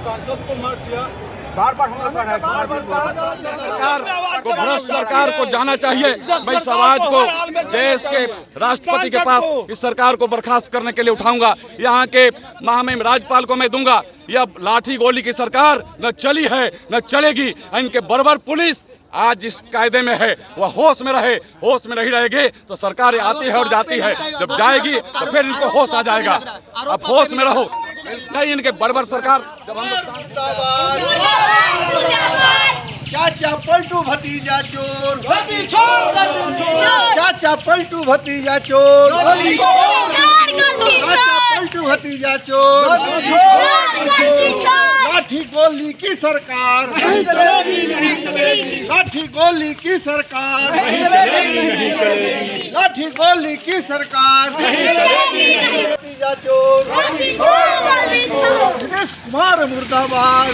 सांसद को मार दिया। बार-बार भ्रष्ट सरकार को जाना चाहिए। मैं समाज को, देश के राष्ट्रपति के पास इस सरकार को बर्खास्त करने के लिए उठाऊंगा। यहाँ के महामहिम राज्यपाल को मैं दूंगा। यह लाठी गोली की सरकार न चली है न चलेगी। इनके बर्बर पुलिस आज जिस कायदे में है वह होश में रहे। होश में नहीं रहेगी तो सरकार आती है और जाती है। जब जाएगी तो फिर इनको होश आ जाएगा। अब होश में रहो। नहीं, इनके बर्बर सरकार जब हम चाचा पलटू भतीजा चोर, चाचा पलटू भतीजा चोर, चाचा पलटू भतीजा चोर, लाठी गोली की सरकार, लाठी गोली की सरकार, लाठी गोली की सरकार, भतीजा चोर, दिनेश कुमार मुर्दाबाद,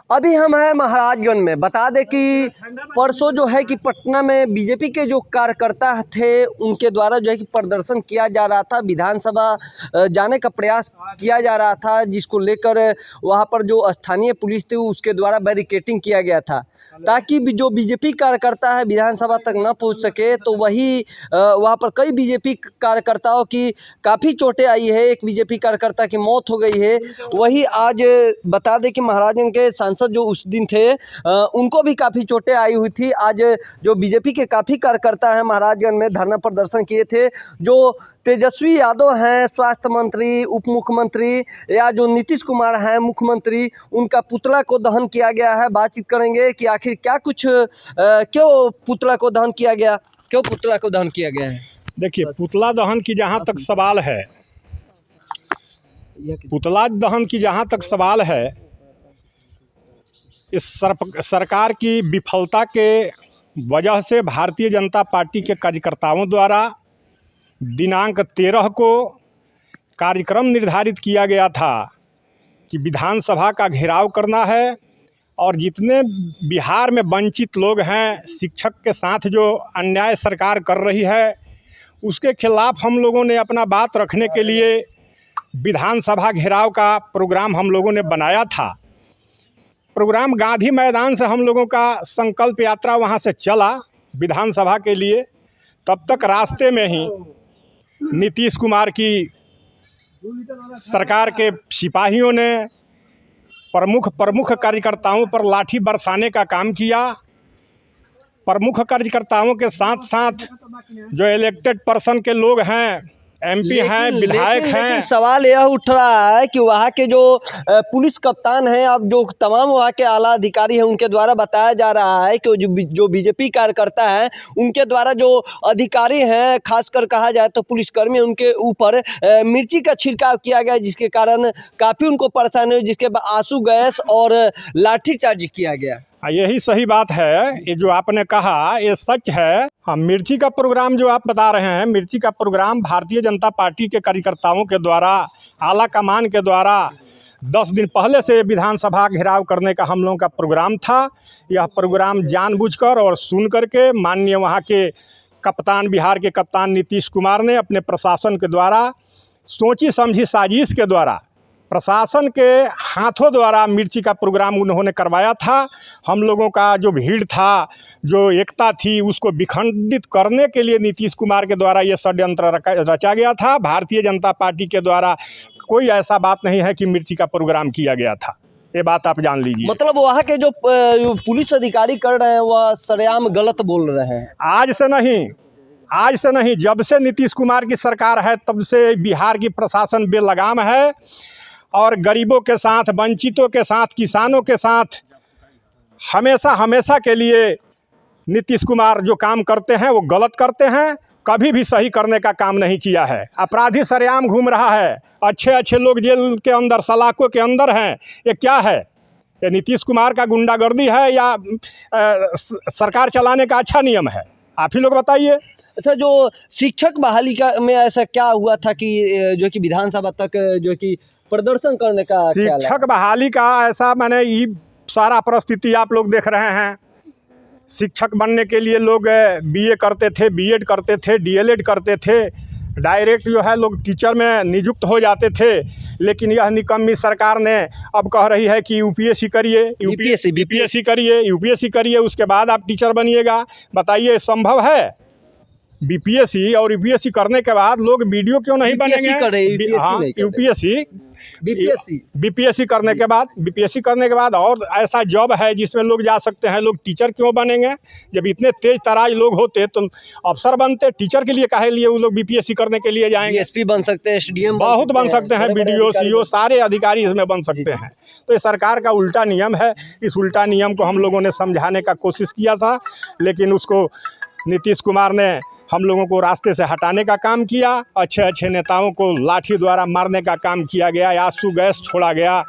अभी हम हैं महाराजगंज में। बता दें कि परसों जो है कि पटना में बीजेपी के जो कार्यकर्ता थे उनके द्वारा जो है कि प्रदर्शन किया जा रहा था, विधानसभा जाने का प्रयास किया जा रहा था, जिसको लेकर वहां पर जो स्थानीय पुलिस थी उसके द्वारा बैरिकेटिंग किया गया था ताकि जो बीजेपी कार्यकर्ता है विधानसभा तक न पहुंच सके। तो वही वहां पर कई बीजेपी कार्यकर्ताओं की काफ़ी चोटें आई है। एक बीजेपी कार्यकर्ता की मौत हो गई है। वही आज बता दें कि महाराजगंज के सांसद जो उस दिन थे उनको भी काफ़ी चोटें आई हुई थी। आज जो बीजेपी के काफ़ी कार्यकर्ता हैं महाराजगंज में धरना प्रदर्शन किए थे। जो तेजस्वी यादव हैं स्वास्थ्य मंत्री, उप मुख्यमंत्री, या जो नीतीश कुमार हैं मुख्यमंत्री, उनका पुतला को दहन किया गया है। बातचीत करेंगे कि आखिर क्या कुछ क्यों पुतला को दहन किया गया, क्यों पुतला को दहन किया गया है। देखिए, पुतला दहन की जहाँ तक सवाल है, पुतला दहन की जहाँ तक सवाल है, इस सरकार की विफलता के वजह से भारतीय जनता पार्टी के कार्यकर्ताओं द्वारा दिनांक 13 को कार्यक्रम निर्धारित किया गया था कि विधानसभा का घेराव करना है और जितने बिहार में वंचित लोग हैं, शिक्षक के साथ जो अन्याय सरकार कर रही है उसके खिलाफ हम लोगों ने अपना बात रखने के लिए विधानसभा घेराव का प्रोग्राम हम लोगों ने बनाया था। प्रोग्राम गांधी मैदान से हम लोगों का संकल्प यात्रा वहां से चला विधानसभा के लिए। तब तक रास्ते में ही नीतीश कुमार की सरकार के सिपाहियों ने प्रमुख कार्यकर्ताओं पर लाठी बरसाने का काम किया। प्रमुख कार्यकर्ताओं के साथ साथ जो इलेक्टेड पर्सन के लोग हैं, एमपी हैं, विधायक हैं। लेकिन सवाल यह उठ रहा है कि वहाँ के जो पुलिस कप्तान हैं, अब जो तमाम वहाँ के आला अधिकारी हैं, उनके द्वारा बताया जा रहा है कि जो बीजेपी कार्यकर्ता हैं उनके द्वारा जो अधिकारी हैं, खासकर कहा जाए तो पुलिसकर्मी, उनके ऊपर मिर्ची का छिड़काव किया गया, जिसके कारण काफ़ी उनको परेशानी हुई, जिसके बाद आंसू गैस और लाठीचार्ज किया गया। यही सही बात है। ये जो आपने कहा ये सच है। हाँ, मिर्ची का प्रोग्राम जो आप बता रहे हैं, मिर्ची का प्रोग्राम भारतीय जनता पार्टी के कार्यकर्ताओं के द्वारा, आला कमान के द्वारा 10 दिन पहले से विधानसभा घेराव करने का हम लोगों का प्रोग्राम था। यह प्रोग्राम जानबूझकर और सुन करके माननीय वहाँ के कप्तान, बिहार के कप्तान नीतीश कुमार ने अपने प्रशासन के द्वारा सोची समझी साजिश के द्वारा, प्रशासन के हाथों द्वारा मिर्ची का प्रोग्राम उन्होंने करवाया था। हम लोगों का जो भीड़ था, जो एकता थी, उसको विखंडित करने के लिए नीतीश कुमार के द्वारा ये षड्यंत्र रचा गया था। भारतीय जनता पार्टी के द्वारा कोई ऐसा बात नहीं है कि मिर्ची का प्रोग्राम किया गया था। ये बात आप जान लीजिए। मतलब वहाँ के जो पुलिस अधिकारी कर रहे हैं वह सरेआम गलत बोल रहे हैं। आज से नहीं, जब से नीतीश कुमार की सरकार है तब से बिहार की प्रशासन बेलगाम है और गरीबों के साथ, वंचितों के साथ, किसानों के साथ हमेशा के लिए नीतीश कुमार जो काम करते हैं वो गलत करते हैं, कभी भी सही करने का काम नहीं किया है। अपराधी सरेआम घूम रहा है, अच्छे अच्छे लोग जेल के अंदर, सलाखों के अंदर हैं। ये क्या है? ये नीतीश कुमार का गुंडागर्दी है या सरकार चलाने का अच्छा नियम है? आप ही लोग बताइए। अच्छा, जो शिक्षक बहाली का में ऐसा क्या हुआ था कि जो कि विधानसभा तक जो कि प्रदर्शन करने का ख्याल है? शिक्षक बहाली का ऐसा, मैंने ये सारा परिस्थिति आप लोग देख रहे हैं। शिक्षक बनने के लिए लोग बीए करते थे, बीएड करते थे, डीएलएड करते थे, डायरेक्ट जो है लोग टीचर में नियुक्त हो जाते थे। लेकिन यह निकम्मी सरकार ने अब कह रही है कि यूपीएससी करिए, बीपीएससी करिए, यूपीएससी करिए, उसके बाद आप टीचर बनिएगा। बताइए, संभव है? बीपीएससी और यूपीएससी करने के बाद लोग वीडियो क्यों नहीं बनेंगे? बीपीएससी करने के बाद, बीपीएससी करने के बाद और ऐसा जॉब है जिसमें लोग जा सकते हैं। लोग टीचर क्यों बनेंगे? जब इतने तेज तराज लोग होते तो अफसर बनते। टीचर के लिए काहे लिए वो लोग बीपीएससी करने के लिए जाएंगे? एसपी बन सकते हैं, एसडीएम बहुत बन सकते हैं, बीडीओ, सीओ, सारे अधिकारी इसमें बन सकते हैं। तो ये सरकार का उल्टा नियम है। इस उल्टा नियम को हम लोगों ने समझाने का कोशिश किया था, लेकिन उसको नीतीश कुमार ने हम लोगों को रास्ते से हटाने का काम किया। अच्छे अच्छे नेताओं को लाठी द्वारा मारने का काम किया गया, आंसू गैस छोड़ा गया।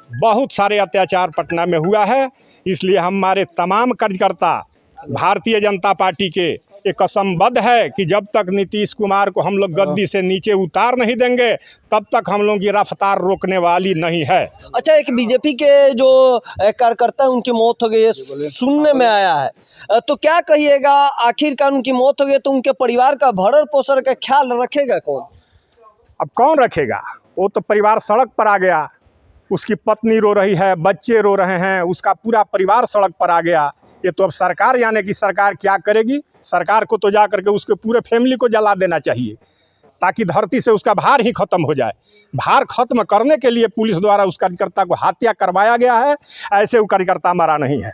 बहुत सारे अत्याचार पटना में हुआ है। इसलिए हमारे तमाम कार्यकर्ता भारतीय जनता पार्टी के ये कसमबद्ध है कि जब तक नीतीश कुमार को हम लोग गद्दी से नीचे उतार नहीं देंगे, तब तक हम लोगों की रफ्तार रोकने वाली नहीं है। अच्छा, एक बीजेपी के जो कार्यकर्ता उनकी मौत हो गई है, सुनने में आया है, तो क्या कहिएगा? आखिरकार उनकी मौत हो गई तो उनके परिवार का भरण पोषण का ख्याल रखेगा कौन? अब कौन रखेगा? वो तो परिवार सड़क पर आ गया। उसकी पत्नी रो रही है, बच्चे रो रहे हैं, उसका पूरा परिवार सड़क पर आ गया। ये तो अब सरकार, यानी कि सरकार क्या करेगी? सरकार को तो जा करके उसके पूरे फैमिली को जला देना चाहिए, ताकि धरती से उसका भार ही खत्म हो जाए। भार खत्म करने के लिए पुलिस द्वारा उस कार्यकर्ता को हत्या करवाया गया है। ऐसे वो कार्यकर्ता मरा नहीं है।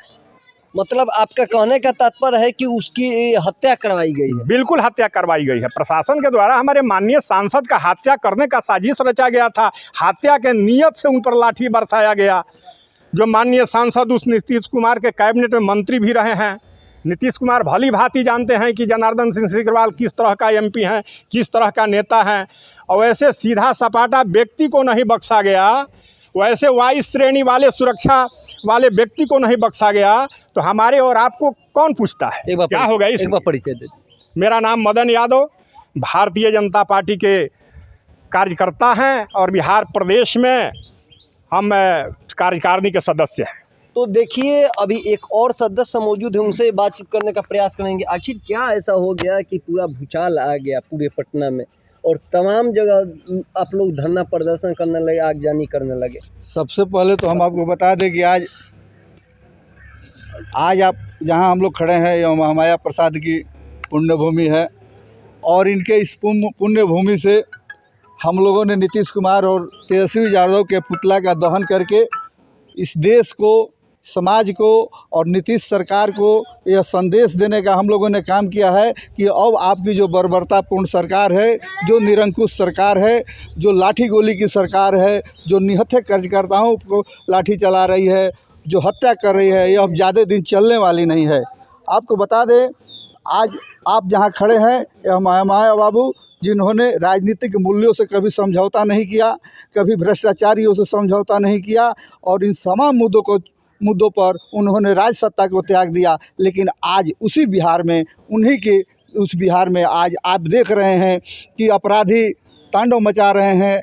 मतलब आपका कहने का तात्पर्य है कि उसकी हत्या करवाई गई है? बिल्कुल हत्या करवाई गई है। प्रशासन के द्वारा हमारे माननीय सांसद का हत्या करने का साजिश रचा गया था। हत्या के नियत से उन पर लाठी बरसाया गया। जो माननीय सांसद उस नीतीश कुमार के कैबिनेट में मंत्री भी रहे हैं। नीतीश कुमार भली भांति जानते हैं कि जनार्दन सिंह सिकरवाल किस तरह का एमपी हैं, किस तरह का नेता हैं। और वैसे सीधा सपाटा व्यक्ति को नहीं बख्शा गया, वैसे वायु श्रेणी वाले सुरक्षा वाले व्यक्ति को नहीं बख्शा गया, तो हमारे और आपको कौन पूछता है? क्या होगा? एक बार परिचय दे। मेरा नाम मदन यादव, भारतीय जनता पार्टी के कार्यकर्ता हैं और बिहार प्रदेश में हम कार्यकारिणी के सदस्य हैं। तो देखिए, अभी एक और सदस्य मौजूद है, उनसे बातचीत करने का प्रयास करेंगे। आखिर क्या ऐसा हो गया कि पूरा भूचाल आ गया पूरे पटना में और तमाम जगह आप लोग धरना प्रदर्शन करने लगे, आगजनी करने लगे? सबसे पहले तो हम आपको बता दें कि आज आप जहां हम लोग खड़े हैं, यह महामाया प्रसाद की पुण्यभूमि है। और इनके इस पुण्यभूमि से हम लोगों ने नीतीश कुमार और तेजस्वी यादव के पुतला का दहन करके इस देश को, समाज को और नीतीश सरकार को यह संदेश देने का हम लोगों ने काम किया है कि अब आपकी जो बर्बरतापूर्ण सरकार है, जो निरंकुश सरकार है, जो लाठी गोली की सरकार है, जो निहत्थे कार्यकर्ताओं को लाठी चला रही है, जो हत्या कर रही है, यह अब ज़्यादा दिन चलने वाली नहीं है। आपको बता दें, आज आप जहां खड़े हैं, यह माया बाबू, जिन्होंने राजनीतिक मूल्यों से कभी समझौता नहीं किया, कभी भ्रष्टाचारियों से समझौता नहीं किया और इन तमाम मुद्दों पर उन्होंने राज सत्ता को त्याग दिया। लेकिन आज उसी बिहार में, उन्हीं के उस बिहार में आज आप देख रहे हैं कि अपराधी तांडव मचा रहे हैं।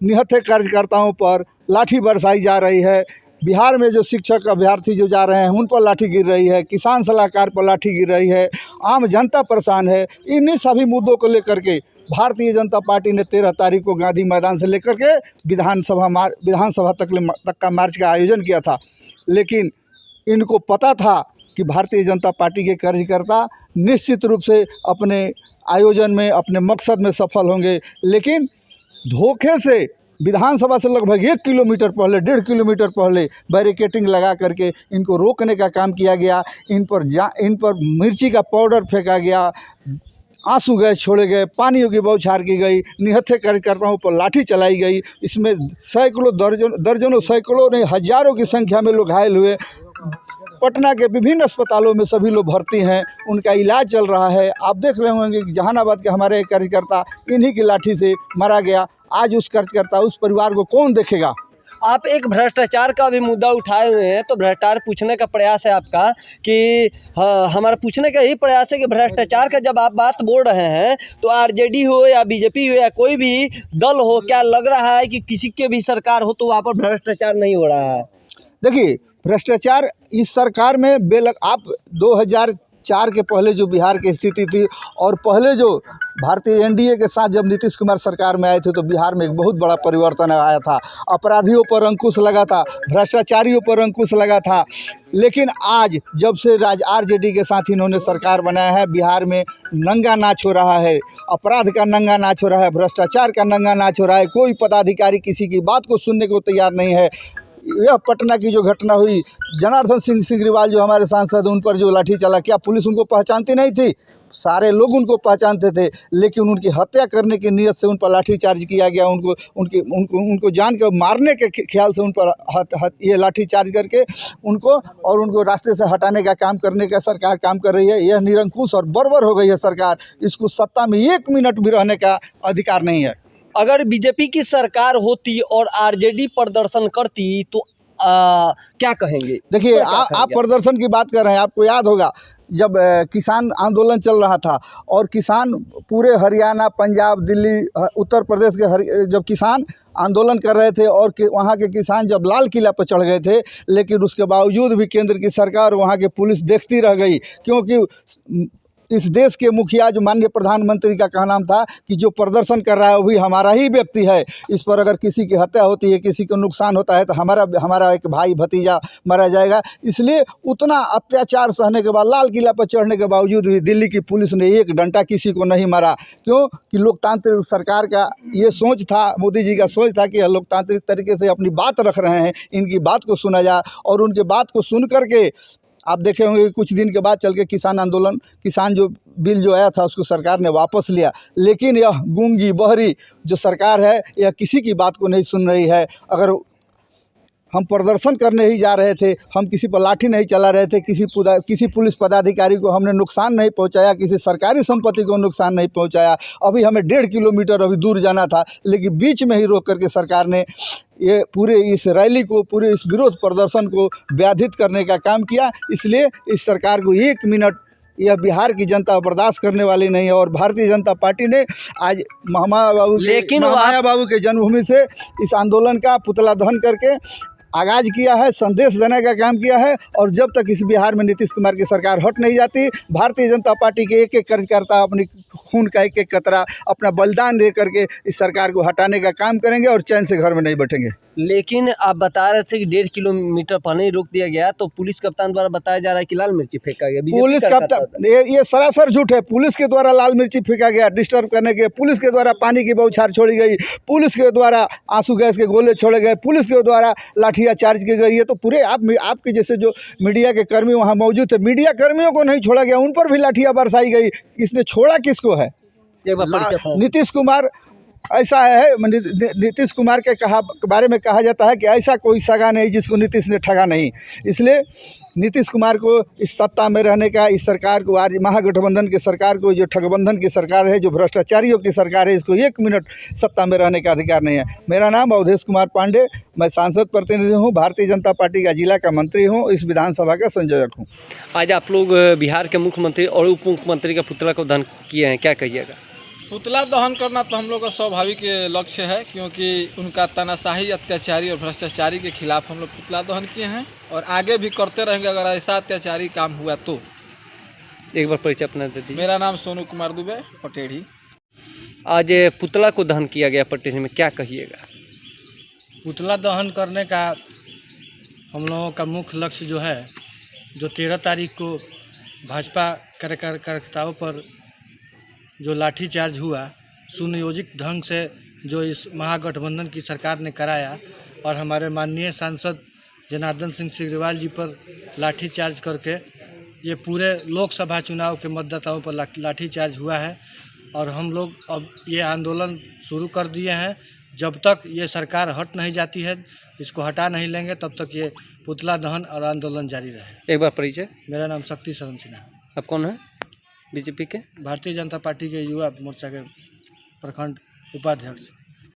निहत्थे कार्यकर्ताओं पर लाठी बरसाई जा रही है। बिहार में जो शिक्षक अभ्यर्थी जो जा रहे हैं उन पर लाठी गिर रही है, किसान सलाहकार पर लाठी गिर रही है, आम जनता परेशान है। इन्हीं सभी मुद्दों को लेकर के भारतीय जनता पार्टी ने 13 तारीख को गांधी मैदान से लेकर के विधानसभा तक का मार्च का आयोजन किया था। लेकिन इनको पता था कि भारतीय जनता पार्टी के कार्यकर्ता निश्चित रूप से अपने आयोजन में, अपने मकसद में सफल होंगे। लेकिन धोखे से विधानसभा से लगभग 1 किलोमीटर पहले, 1.5 किलोमीटर पहले बैरिकेटिंग लगा करके इनको रोकने का काम किया गया। इन पर मिर्ची का पाउडर फेंका गया, आंसू गैस छोड़े गए, पानियों की बौछार की गई, निहत्थे कार्यकर्ताओं पर लाठी चलाई गई। इसमें सैकड़ों, दर्जनों, सैकड़ों नहीं हजारों की संख्या में लोग घायल हुए। पटना के विभिन्न अस्पतालों में सभी लोग भर्ती हैं, उनका इलाज चल रहा है। आप देख रहे होंगे कि जहानाबाद के हमारे एक कार्यकर्ता इन्हीं की लाठी से मारा गया। आज उस कार्यकर्ता, उस परिवार को कौन देखेगा। आप एक भ्रष्टाचार का भी मुद्दा उठाए हुए हैं, तो भ्रष्टाचार पूछने का प्रयास है आपका कि हमारा पूछने का यही प्रयास है कि भ्रष्टाचार का जब आप बात बोल रहे हैं तो आरजेडी हो या बीजेपी हो या कोई भी दल हो, क्या लग रहा है कि किसी के भी सरकार हो तो वहाँ पर भ्रष्टाचार नहीं हो रहा है? देखिए, भ्रष्टाचार इस सरकार में आप 2004 के पहले जो बिहार की स्थिति थी और पहले जो भारतीय एनडीए के साथ जब नीतीश कुमार सरकार में आए थे तो बिहार में एक बहुत बड़ा परिवर्तन आया था। अपराधियों पर अंकुश लगा था, भ्रष्टाचारियों पर अंकुश लगा था। लेकिन आज जब से आरजेडी के साथ इन्होंने सरकार बनाया है, बिहार में नंगा नाच हो रहा है, अपराध का नंगा नाच हो रहा है, भ्रष्टाचार का नंगा नाच हो रहा है। कोई पदाधिकारी किसी की बात को सुनने को तैयार नहीं है। यह पटना की जो घटना हुई, जनार्दन सिंह सिग्रीवाल जो हमारे सांसद, उन पर जो लाठी चला, क्या पुलिस उनको पहचानती नहीं थी? सारे लोग उनको पहचानते थे, लेकिन उनकी हत्या करने की नीयत से उन पर लाठीचार्ज किया गया। उनको जान के मारने के ख्याल से उन पर ये लाठीचार्ज करके उनको रास्ते से हटाने का काम करने का सरकार काम कर रही है। यह निरंकुश और बर्बर हो गई है सरकार। इसको सत्ता में 1 मिनट भी रहने का अधिकार नहीं है। अगर बीजेपी की सरकार होती और आरजेडी प्रदर्शन करती तो क्या कहेंगे? देखिए, आप प्रदर्शन की बात कर रहे हैं। आपको याद होगा जब किसान आंदोलन चल रहा था और किसान पूरे हरियाणा, पंजाब, दिल्ली, उत्तर प्रदेश के जब किसान आंदोलन कर रहे थे और वहाँ के किसान जब लाल किला पर चढ़ गए थे, लेकिन उसके बावजूद भी केंद्र की सरकार, वहाँ के पुलिस देखती रह गई, क्योंकि इस देश के मुखिया जो माननीय प्रधानमंत्री का कहना था कि जो प्रदर्शन कर रहा है वही हमारा ही व्यक्ति है। इस पर अगर किसी की हत्या होती है, किसी को नुकसान होता है तो हमारा एक भाई भतीजा मारा जाएगा। इसलिए उतना अत्याचार सहने के बाद, लाल किला पर चढ़ने के बावजूद भी दिल्ली की पुलिस ने एक डंडा किसी को नहीं मारा। क्यों? कि लोकतांत्रिक सरकार का ये सोच था, मोदी जी का सोच था कि लोकतांत्रिक तरीके से अपनी बात रख रहे हैं, इनकी बात को सुना जाए। और उनकी बात को सुन करके आप देखे होंगे कुछ दिन के बाद चल के किसान जो बिल जो आया था उसको सरकार ने वापस लिया। लेकिन यह गूंगी बहरी जो सरकार है, यह किसी की बात को नहीं सुन रही है। अगर हम प्रदर्शन करने ही जा रहे थे, हम किसी पर लाठी नहीं चला रहे थे, किसी पुलिस पदाधिकारी को हमने नुकसान नहीं पहुंचाया, किसी सरकारी संपत्ति को नुकसान नहीं पहुंचाया। अभी हमें 1.5 किलोमीटर अभी दूर जाना था, लेकिन बीच में ही रोक करके सरकार ने ये पूरे इस रैली को, पूरे इस विरोध प्रदर्शन को व्याधित करने का काम किया। इसलिए इस सरकार को 1 मिनट यह बिहार की जनता बर्दाश्त करने वाली नहीं है। और भारतीय जनता पार्टी ने आज महामाया बाबू के जन्मभूमि से इस आंदोलन का पुतला दहन करके आगाज किया है, संदेश देने का काम किया है। और जब तक इस बिहार में नीतीश कुमार की सरकार हट नहीं जाती, भारतीय जनता पार्टी के एक एक कार्यकर्ता अपनी खून का एक एक कतरा अपना बलिदान दे करके इस सरकार को हटाने का काम करेंगे और चैन से घर में नहीं बैठेंगे। लेकिन आप बता रहे थे कि 1.5 किलोमीटर पहले ही रोक दिया गया, तो पुलिस कप्तान द्वारा बताया जा रहा है कि लाल मिर्ची फेंका गया। पुलिस कप्तान, ये सरासर झूठ है। पुलिस के द्वारा लाल मिर्ची फेंका गया डिस्टर्ब करने के, पुलिस के द्वारा पानी की बौछार छोड़ी गई, पुलिस के द्वारा आंसू गैस के गोले छोड़े गए, पुलिस के द्वारा लाठियाँ चार्ज की गई है। तो पूरे आपके जैसे जो मीडिया के कर्मी वहाँ मौजूद थे, मीडिया कर्मियों को नहीं छोड़ा गया, उन पर भी लाठियाँ बरसाई गई। इसने छोड़ा किसको है? नीतीश कुमार ऐसा है। नीतीश कुमार के बारे में कहा जाता है कि ऐसा कोई सगा नहीं जिसको नीतीश ने ठगा नहीं। इसलिए नीतीश कुमार को इस सत्ता में रहने का, इस सरकार को, आज महागठबंधन की सरकार को, जो ठगबंधन की सरकार है, जो भ्रष्टाचारियों की सरकार है, इसको 1 मिनट सत्ता में रहने का अधिकार नहीं है। मेरा नाम अवधेश कुमार पांडे, मैं सांसद प्रतिनिधि हूँ, भारतीय जनता पार्टी का जिला का मंत्री हूँ, इस विधानसभा का संयोजक हूँ। आज आप लोग बिहार के मुख्यमंत्री और उप मुख्यमंत्री का पुतला को दहन किए हैं, क्या कहिएगा? पुतला दहन करना तो हम लोग का स्वाभाविक लक्ष्य है, क्योंकि उनका तानाशाही, अत्याचारी और भ्रष्टाचारी के खिलाफ हम लोग पुतला दहन किए हैं और आगे भी करते रहेंगे अगर ऐसा अत्याचारी काम हुआ तो। एक बार परिचय अपना दे दीजिए। मेरा नाम सोनू कुमार दुबे, पटेढ़ी। आज पुतला को दहन किया गया पटेढ़ी में, क्या कहिएगा? पुतला दहन करने का हम लोगों का मुख्य लक्ष्य जो है, जो 13 तारीख को भाजपा कार्यकर्ताओं पर जो लाठीचार्ज हुआ, सुनियोजित ढंग से जो इस महागठबंधन की सरकार ने कराया और हमारे माननीय सांसद जनार्दन सिंह सिग्रीवाल जी पर लाठीचार्ज करके ये पूरे लोकसभा चुनाव के मतदाताओं पर लाठीचार्ज हुआ है। और हम लोग अब ये आंदोलन शुरू कर दिए हैं। जब तक ये सरकार हट नहीं जाती है, इसको हटा नहीं लेंगे, तब तक ये पुतला दहन और आंदोलन जारी रहे। एक बार परिचय। मेरा नाम शक्ति शरण सिन्हा। आप कौन है बीजेपी के? भारतीय जनता पार्टी के युवा मोर्चा के प्रखंड उपाध्यक्ष।